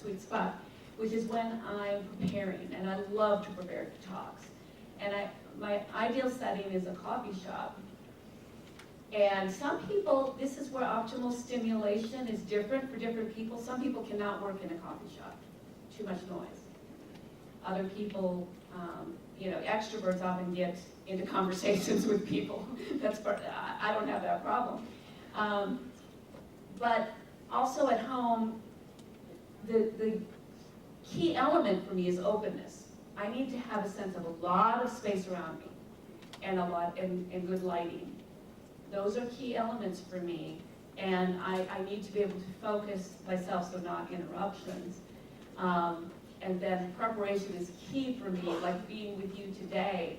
sweet spot, which is when I'm preparing, and I love to prepare talks. And my ideal setting is a coffee shop. And some people, this is where optimal stimulation is different for different people. Some people cannot work in a coffee shop, too much noise. Other people, extroverts often get into conversations with people. That's part, I don't have that problem. But also at home, the key element for me is openness. I need to have a sense of a lot of space around me and good lighting. Those are key elements for me, and I need to be able to focus myself so not interruptions. And then preparation is key for me, like being with you today.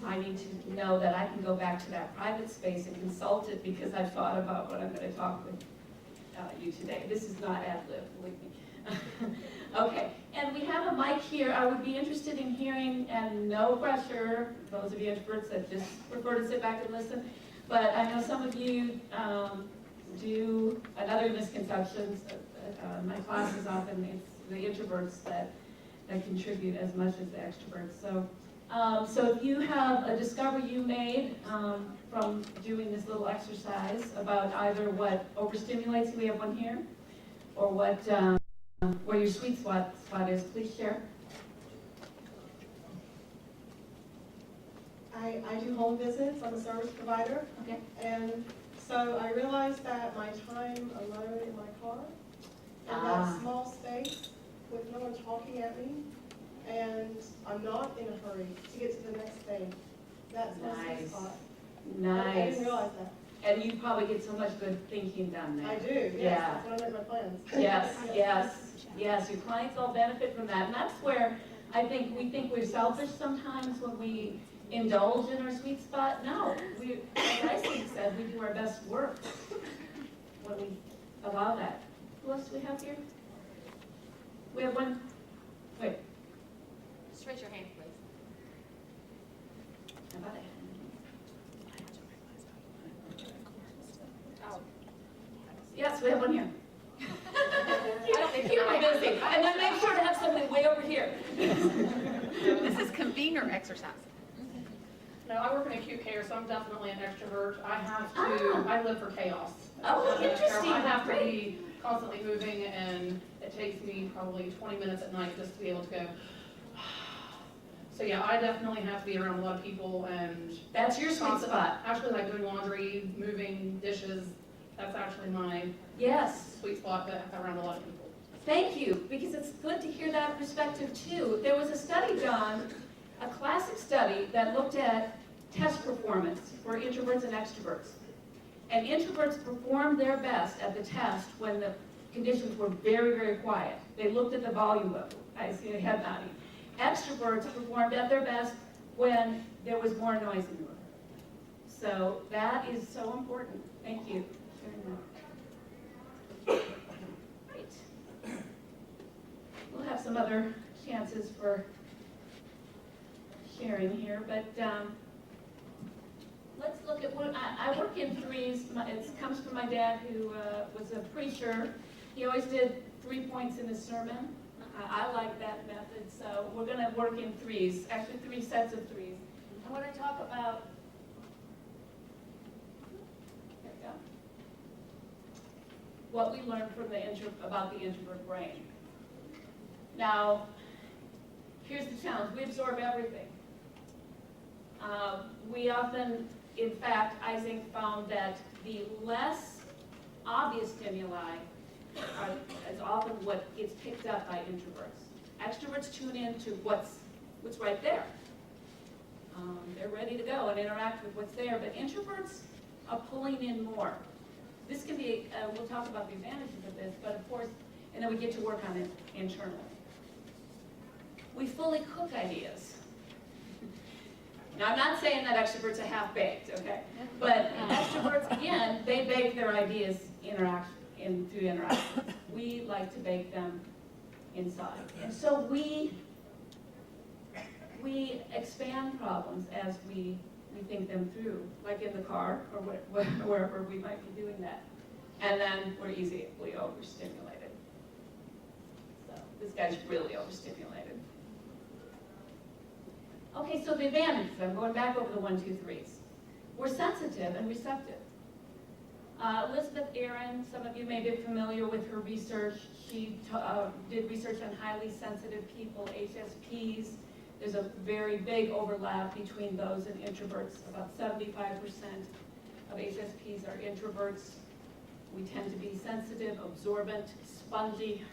I need to know that I can go back to that private space and consult it because I've thought about what I'm going to talk with you today. This is not ad-lib, believe me. Okay, and we have a mic here. I would be interested in hearing, and no pressure, those of you introverts that just prefer to sit back and listen, but I know some of you do another misconceptions. My class is often, it's the introverts that contribute as much as the extroverts. So if you have a discovery you made from doing this little exercise about either what overstimulates you, we have one here, or what where your sweet spot is, please share. I do home visits. I'm a service provider. Okay. And so I realized that my time alone in my car, in that small space, with no one talking at me, and I'm not in a hurry to get to the next thing. That's my sweet spot. Nice. I didn't realize that. And you probably get so much good thinking done there. I do, yes. Yeah. That's when I make my plans. Yes. Your clients all benefit from that. And that's where I think we're selfish sometimes when we indulge in our sweet spot. No, as I said, we do our best work when we allow that. Who else do we have here? We have one. Wait. Just raise your hand, please. How about it? Oh. Yes, we have one here. I don't think Keep me busy. And then make sure to have somebody way over here. This is convener exercise. No, I work in acute care, so I'm definitely an extrovert. I live for chaos. Oh, interesting. I have to be constantly moving, and it takes me probably 20 minutes at night just to be able to go. So yeah, I definitely have to be around a lot of people, and That's your sweet spot. Actually, like doing laundry, moving dishes, that's actually my Yes. sweet spot, but around a lot of people. Thank you, because it's good to hear that perspective too. There was a study done, a classic study that looked at test performance for introverts and extroverts. And introverts performed their best at the test when the conditions were very, very quiet. They looked at the volume level. I see a head nodding. Extroverts performed at their best when there was more noise in the room. So that is so important. Thank you for sharing that. Great. We'll have some other chances for sharing here, but let's look at what I work in threes. It comes from my dad, who was a preacher. He always did 3 points in his sermon. I like that method, so we're going to work in threes, actually 3 sets of threes. I want to talk about, there we go, what we learned from about the introvert brain. Now, here's the challenge. We absorb everything. We often, in fact, Isaac found that the less obvious stimuli is often what gets picked up by introverts. Extroverts tune in to what's right there. They're ready to go and interact with what's there, but introverts are pulling in more. This can be, we'll talk about the advantages of this, but of course, and then we get to work on it internally. We fully cook ideas. Now, I'm not saying that extroverts are half-baked, okay? But extroverts, again, they bake their ideas through interaction. We like to bake them inside. And so we expand problems as we think them through, like in the car or wherever we might be doing that. And then we're easily overstimulated. this guy's really overstimulated. Okay, so the advantages, I'm going back over the 1, 2, 3s. We're sensitive and receptive. Elizabeth Aaron, some of you may be familiar with her research. She did research on highly sensitive people, HSPs. There's a very big overlap between those and introverts. About 75% of HSPs are introverts. We tend to be sensitive, absorbent, spongy.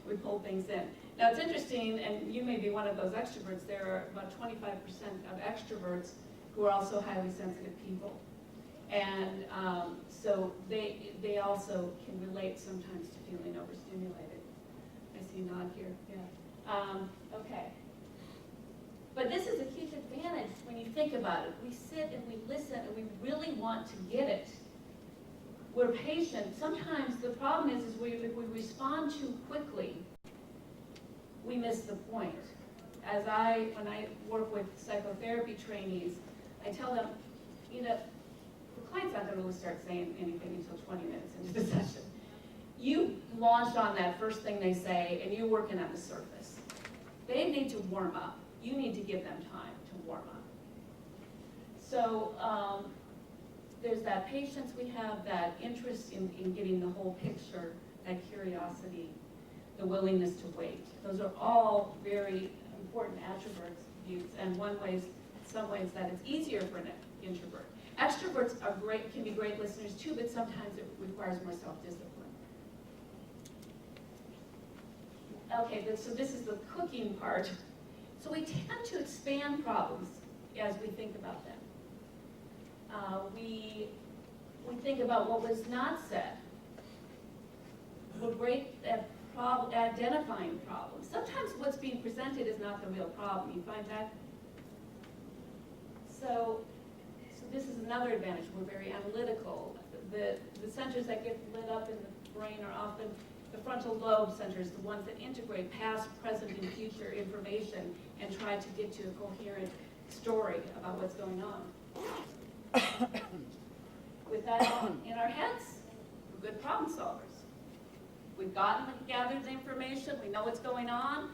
We pull things in. Now it's interesting, and you may be one of those extroverts, there are about 25% of extroverts who are also highly sensitive people. And so they also can relate sometimes to feeling overstimulated. I see a nod here, yeah. Okay. But this is a huge advantage when you think about it. We sit and we listen and we really want to get it. We're patient. Sometimes the problem is if we respond too quickly, we miss the point. When I work with psychotherapy trainees, I tell them, you know, the client's not going to really start saying anything until 20 minutes into the session. You launch on that first thing they say, and you're working on the surface. They need to warm up. You need to give them time to warm up. So there's that patience we have, that interest in getting the whole picture, that curiosity, the willingness to wait. Those are all very important attributes, and some ways that it's easier for an introvert. Extroverts are great, can be great listeners too, but sometimes it requires more self-discipline. Okay, so this is the cooking part. So we tend to expand problems as we think about them. We think about what was not said. We're great at identifying problems. Sometimes what's being presented is not the real problem. You find that? So this is another advantage. We're very analytical. The centers that get lit up in the brain are often the frontal lobe centers, the ones that integrate past, present, and future information and try to get to a coherent story about what's going on. With that in our heads, we're good problem solvers. We've gathered the information, we know what's going on,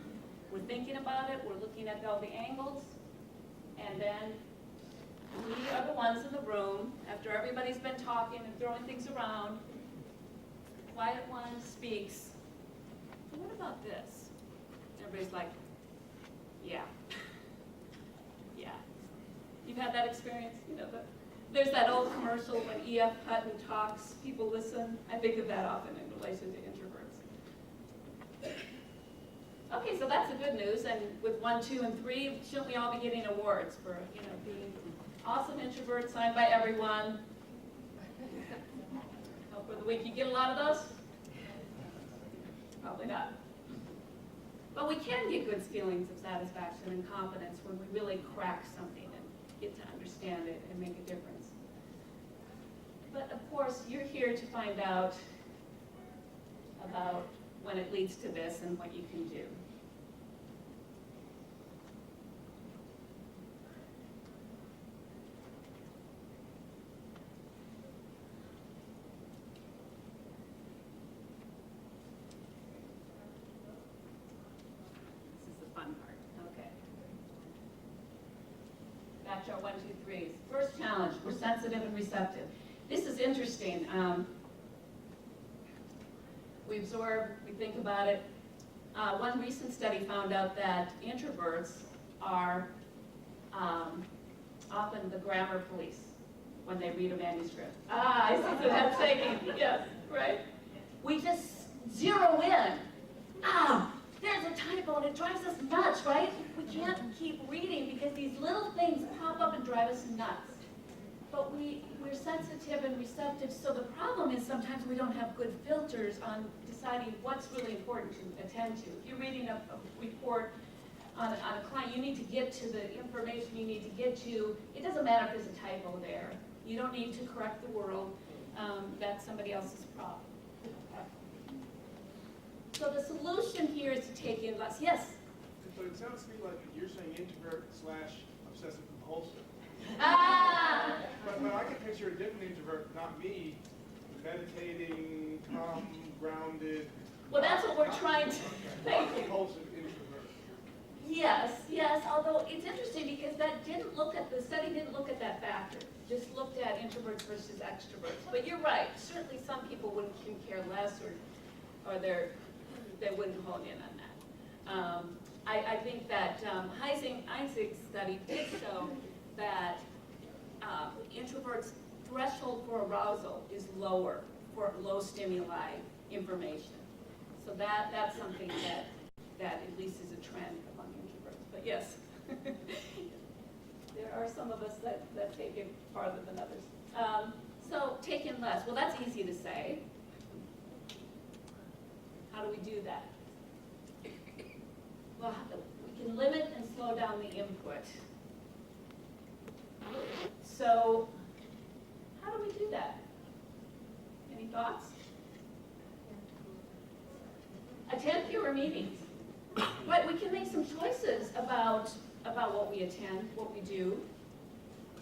we're thinking about it, we're looking at all the angles, and then we are the ones in the room, after everybody's been talking and throwing things around, the quiet one speaks. So what about this? Everybody's like, yeah. Yeah. You've had that experience? You know, there's that old commercial when E.F. Hutton talks, people listen. I think of that often in relation to introverts. Okay, so that's the good news, and with 1, 2, and 3, shouldn't we all be getting awards for, you know, being awesome introverts, signed by everyone? Help of the week. You get a lot of those? Probably not. But we can get good feelings of satisfaction and confidence when we really crack something and get to understand it and make a difference. But of course, you're here to find out about when it leads to this and what you can do. This is the fun part. Okay. Back to our 1, 2, 3s. First challenge, we're sensitive and receptive. This is interesting. We absorb, we think about it. One recent study found out that introverts are often the grammar police when they read a manuscript. I see some head shaking. Yes, right? We just zero in. There's a typo and it drives us nuts, right? We can't keep reading because these little things pop up and drive us nuts. But we're sensitive and receptive, so the problem is sometimes we don't have good filters on deciding what's really important to attend to. If you're reading a report on a client, you need to get to the information you need to get to. It doesn't matter if there's a typo there. You don't need to correct the world. That's somebody else's problem. So the solution here is to take in less. Yes? So it sounds to me like you're saying introvert / obsessive compulsive. But I can picture a different introvert, not me, meditating, calm, grounded. Well, that's what we're trying to, thank you. Yes, although it's interesting because the study didn't look at that factor, just looked at introverts versus extroverts. But you're right, certainly some people can care less or they wouldn't hone in on that. I think that Isaac's study did show that introverts' threshold for arousal is lower for low stimuli information. So that's something that at least is a trend among introverts. But yes, there are some of us that take it farther than others. So take in less. Well, that's easy to say. How do we do that? Well, we can limit and slow down the input. So how do we do that? Any thoughts? Attend fewer meetings. But we can make some choices about what we attend, what we do.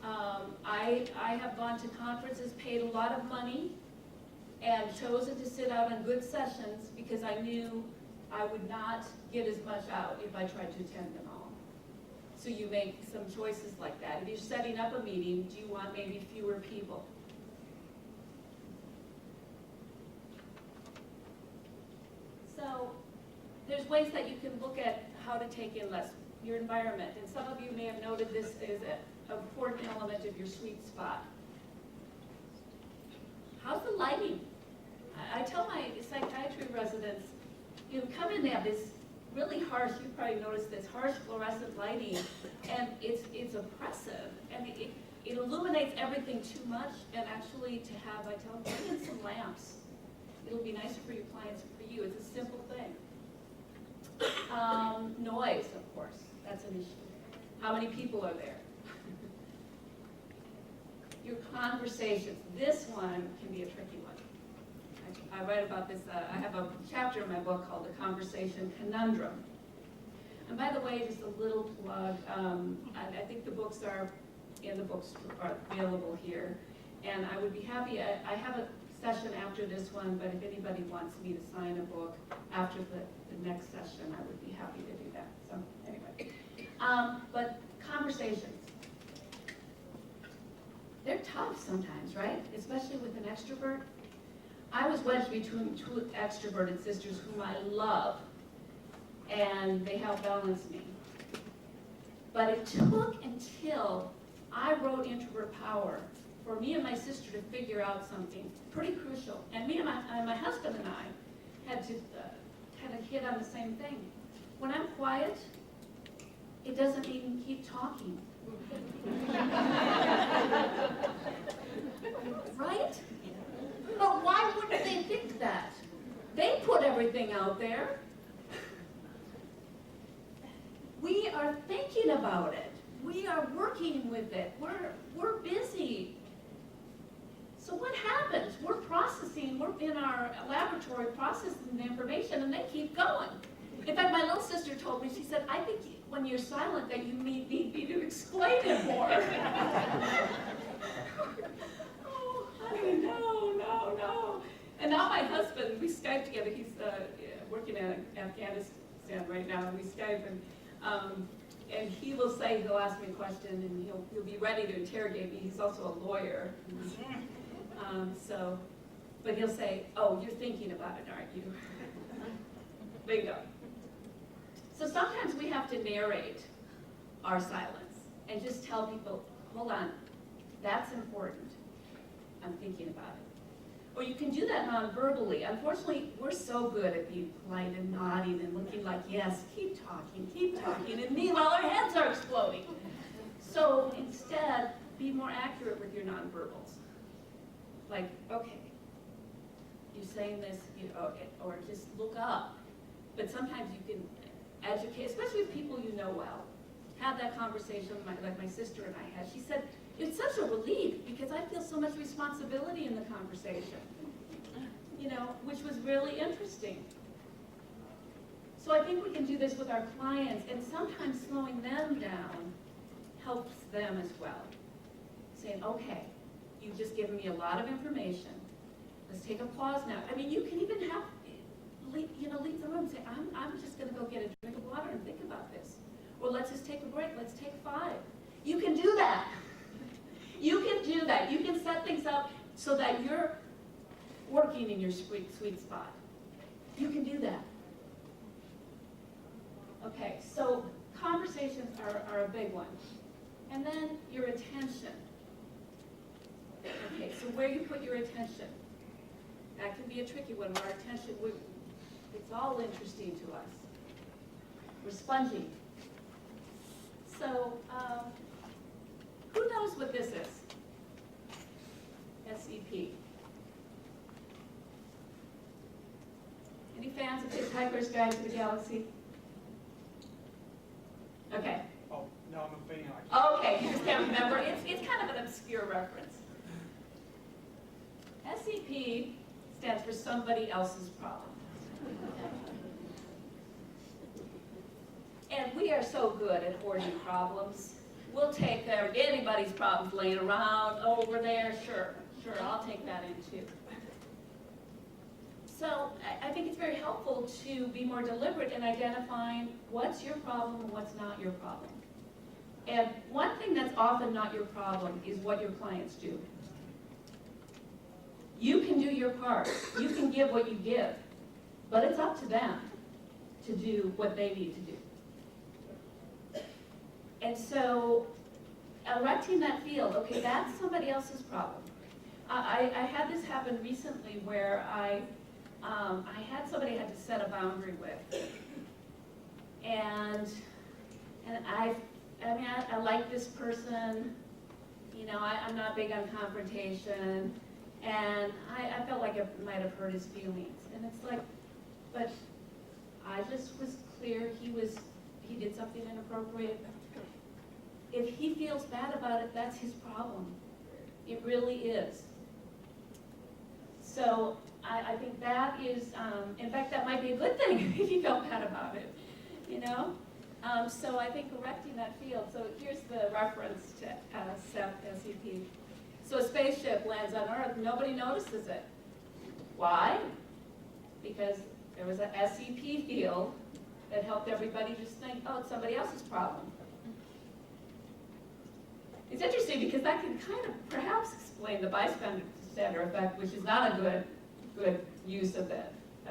I have gone to conferences, paid a lot of money, and chosen to sit out on good sessions because I knew I would not get as much out if I tried to attend them all. So you make some choices like that. If you're setting up a meeting, do you want maybe fewer people? So there's ways that you can look at how to take in less, your environment. And some of you may have noted this is an important element of your sweet spot. How's the lighting? I tell my psychiatry residents, you come in, they have this really harsh, you probably noticed this, harsh fluorescent lighting, and it's oppressive, and it illuminates everything too much, and actually to have, I tell them, bring in some lamps. It'll be nicer for your clients and for you. It's a simple thing. Noise, of course, that's an issue. How many people are there? Your conversations. This one can be a tricky one. I write about this, I have a chapter in my book called The Conversation Conundrum. And by the way, just a little plug, I think the books are available here. And I would be happy, I have a session after this one, but if anybody wants me to sign a book after the next session, I would be happy to do that. So anyway, but conversations. They're tough sometimes, right? Especially with an extrovert. I was wedged between two extroverted sisters whom I love, and they helped balance me. But it took until I wrote Introvert Power for me and my sister to figure out something pretty crucial. And me and my husband and I had to kind of hit on the same thing. When I'm quiet, it doesn't mean keep talking. Right? But why wouldn't they think that? They put everything out there. We are thinking about it. We are working with it. We're busy. So what happens? We're processing, we're in our laboratory processing the information, and they keep going. In fact, my little sister told me, she said, I think when you're silent that you need me to explain it more. Oh, honey, no. And now my husband, we Skype together. He's working in Afghanistan right now, and we Skype, and he will say, he'll ask me a question, and he'll be ready to interrogate me. He's also a lawyer. But he'll say, oh, you're thinking about it, aren't you? Bingo. So sometimes we have to narrate our silence and just tell people, hold on, that's important. I'm thinking about it. Or you can do that non-verbally. Unfortunately, we're so good at being polite and nodding and looking like, yes, keep talking, and meanwhile our heads are exploding. So instead, be more accurate with your non-verbals. Like, okay, you're saying this, or just look up. But sometimes you can educate, especially with people you know well. Have that conversation like my sister and I had. She said, it's such a relief because I feel so much responsibility in the conversation, which was really interesting. So I think we can do this with our clients, and sometimes slowing them down helps them as well. Saying, okay, you've just given me a lot of information. Let's take a pause now. I mean, you can even leave the room and say, I'm just going to go get a drink of water and think about this. let's just take a break, let's take 5. You can do that. You can do that. You can set things up so that you're working in your sweet spot. You can do that. Okay, so conversations are a big one. And then your attention. Okay, so where you put your attention. That can be a tricky one, where our attention, it's all interesting to us. We're spongy. So, who knows what this is? SEP. Any fans of Hitchhiker's Guide to the Galaxy? Okay. Oh, no, I'm a fan. I can't. Okay, you just can't remember. It's kind of an obscure reference. SEP stands for somebody else's problem. And we are so good at hoarding problems. We'll take anybody's problems laying around over there. Sure, I'll take that in too. So I think it's very helpful to be more deliberate in identifying what's your problem and what's not your problem. And one thing that's often not your problem is what your clients do. You can do your part. You can give what you give. But it's up to them to do what they need to do. And so erecting that field, okay, that's somebody else's problem. I had this happen recently where I had somebody I had to set a boundary with. And I like this person, you know, I'm not big on confrontation, and I felt like it might have hurt his feelings. And it's like, but I just was clear he did something inappropriate. If he feels bad about it, that's his problem. It really is. So I think that is, in fact, that might be a good thing if he felt bad about it, you know? So I think correcting that field. So here's the reference to SEP. So a spaceship lands on Earth, nobody notices it. Why? Because there was an SEP field that helped everybody just think, oh, it's somebody else's problem. It's interesting because that can kind of perhaps explain the bystander effect, which is not a good use of the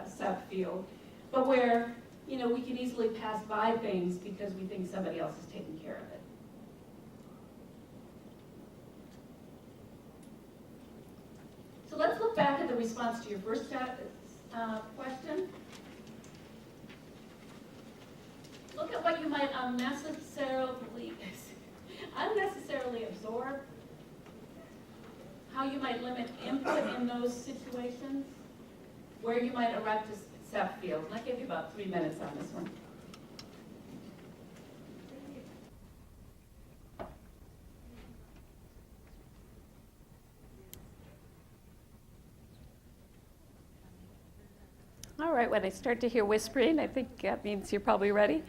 SEP field, but where, you know, we can easily pass by things because we think somebody else is taking care of it. So let's look back at the response to your first question. Look at what you might unnecessarily absorb, how you might limit input in those situations, where you might erect a SEP field. And I give you about 3 minutes on this one. All right, when I start to hear whispering, I think that means you're probably ready.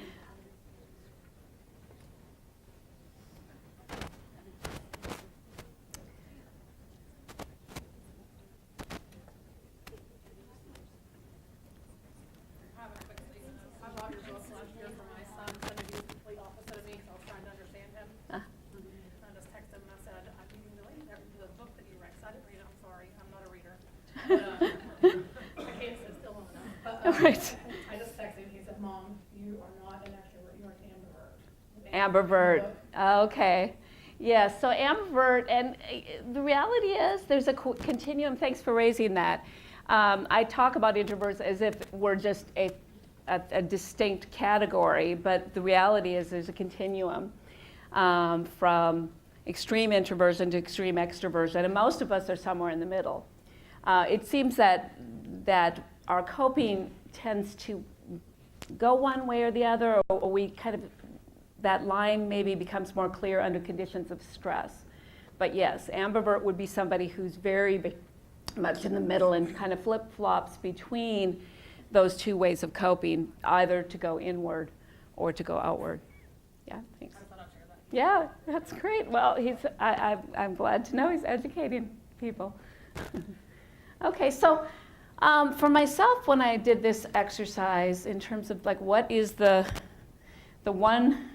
Right. I just texted him, he said, Mom, you are not an extrovert, you are an ambivert. Ambivert, okay. Yes, so ambivert, and the reality is there's a continuum. Thanks for raising that. I talk about introverts as if we're just a distinct category, but the reality is there's a continuum from extreme introversion to extreme extroversion, and most of us are somewhere in the middle. It seems that our coping tends to go one way or the other, or we kind of, that line maybe becomes more clear under conditions of stress. But yes, ambivert would be somebody who's very much in the middle and kind of flip-flops between those two ways of coping, either to go inward or to go outward. Yeah, thanks. Yeah, that's great. Well, I'm glad to know he's educating people. Okay, so for myself, when I did this exercise in terms of like what is the one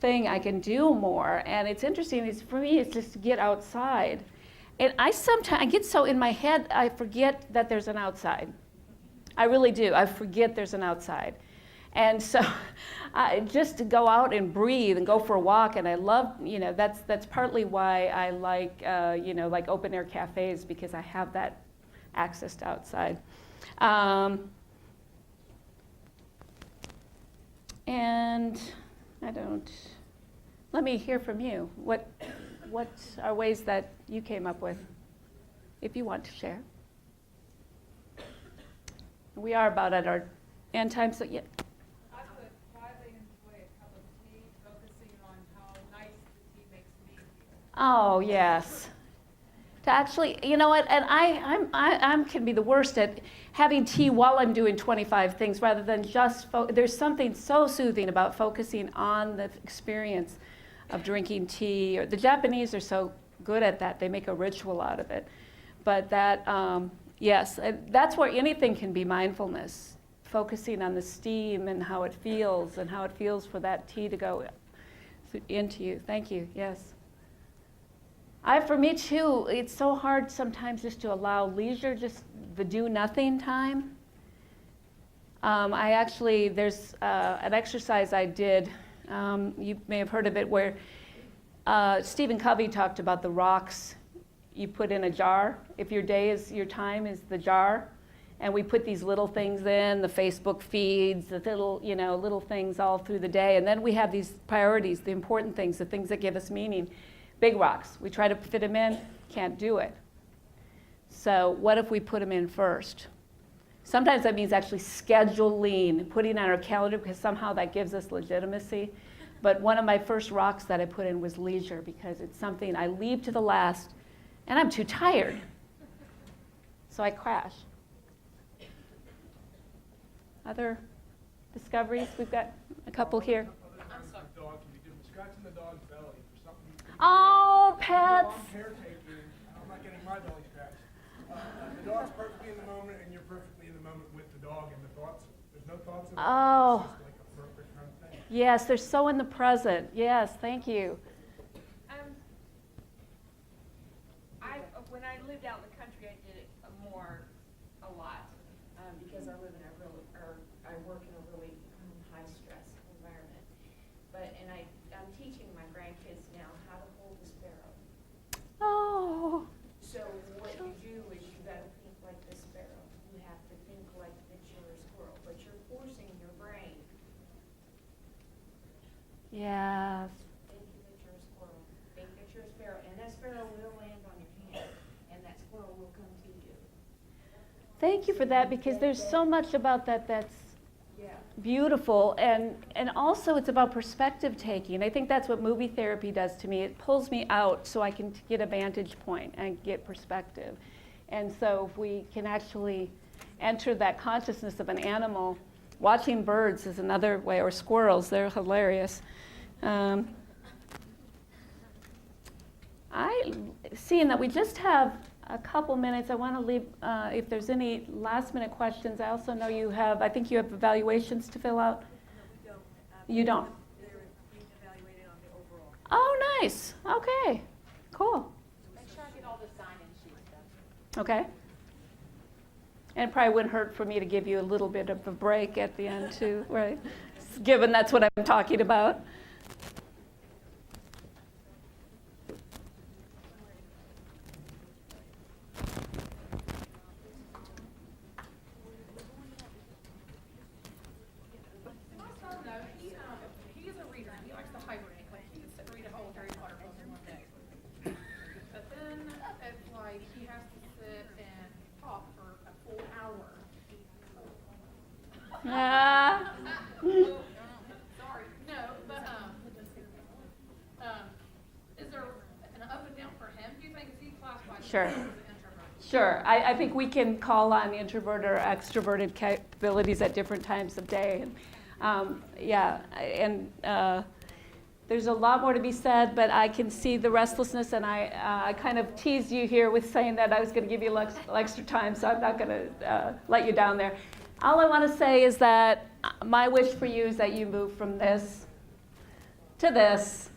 thing, I can do more. And it's interesting, for me, it's just to get outside. And I get so in my head, I forget that there's an outside. I really do. I forget there's an outside. And so just to go out and breathe and go for a walk, and I love, that's partly why I like, like open air cafes, because I have that access to outside. And let me hear from you. What are ways that you came up with, if you want to share? We are about at our end time, so yeah. I would quietly enjoy a cup of tea, focusing on how nice the tea makes me feel. Oh, yes. To actually, you know what, and I can be the worst at having tea while I'm doing 25 things rather than just, there's something so soothing about focusing on the experience of drinking tea. Or the Japanese are so good at that, they make a ritual out of it. But that, yes, that's where anything can be mindfulness, focusing on the steam and how it feels for that tea to go into you. Thank you, yes. For me too, it's so hard sometimes just to allow leisure, just the do nothing time. There's an exercise I did, you may have heard of it, where Stephen Covey talked about the rocks you put in a jar. If your time is the jar, and we put these little things in, the Facebook feeds, the little things all through the day, and then we have these priorities, the important things, the things that give us meaning. Big rocks, we try to fit them in, can't do it. So what if we put them in first? Sometimes that means actually scheduling, putting on our calendar, because somehow that gives us legitimacy. But one of my first rocks that I put in was leisure, because it's something I leave to the last, and I'm too tired. So I crash. Other discoveries? We've got a couple here. Scratching the dog's belly for something. Oh, pets. Dog caretaking. I'm not getting my belly scratched. The dog's perfectly in the moment, and you're perfectly in the moment with the dog, and the thoughts. There's no thoughts of it. Oh. It's just like a perfect kind of thing. Yes, they're so in the present. Yes, thank you. When I lived out in the country, I did it a lot, because I work in a really high stress environment. I'm teaching my grandkids now how to hold a sparrow. Oh. So what you do is you got to think like the sparrow. You have to think like that you're a squirrel, but you're forcing your brain. Yes. Think that you're a squirrel. Think that you're a sparrow, and that sparrow will land on your hand, and that squirrel will come to you. Thank you for that, because there's so much about that that's beautiful, and also it's about perspective taking. I think that's what movie therapy does to me. It pulls me out so I can get a vantage point and get perspective. And so if we can actually enter that consciousness of an animal, watching birds is another way, or squirrels, they're hilarious. Seeing that we just have a couple minutes, I want to leave, if there's any last minute questions. I also know I think you have evaluations to fill out. No, we don't. You don't? They're being evaluated on the overall. Oh, nice. Okay, cool. Make sure I get all the sign-in sheets done. Okay. And it probably wouldn't hurt for me to give you a little bit of a break at the end too, right? Given that's what I'm talking about. He's a reader. He likes to hibernate. Like he can sit and read a whole Harry Potter book in one day. But then it's like he has to sit and talk for a full hour. Ah. Sorry, no, but is there an up and down for him? Do you think is he classified Sure. as an introvert? Sure. I think we can call on introvert or extroverted capabilities at different times of day. There's a lot more to be said, but I can see the restlessness, and I kind of teased you here with saying that I was going to give you extra time, so I'm not going to let you down there. All I want to say is that my wish for you is that you move from this to this,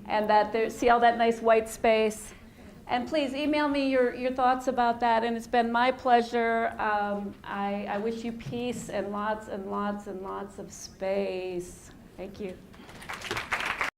and that there, see all that nice white space. And please email me your thoughts about that, and it's been my pleasure. I wish you peace and lots and lots and lots of space. Thank you.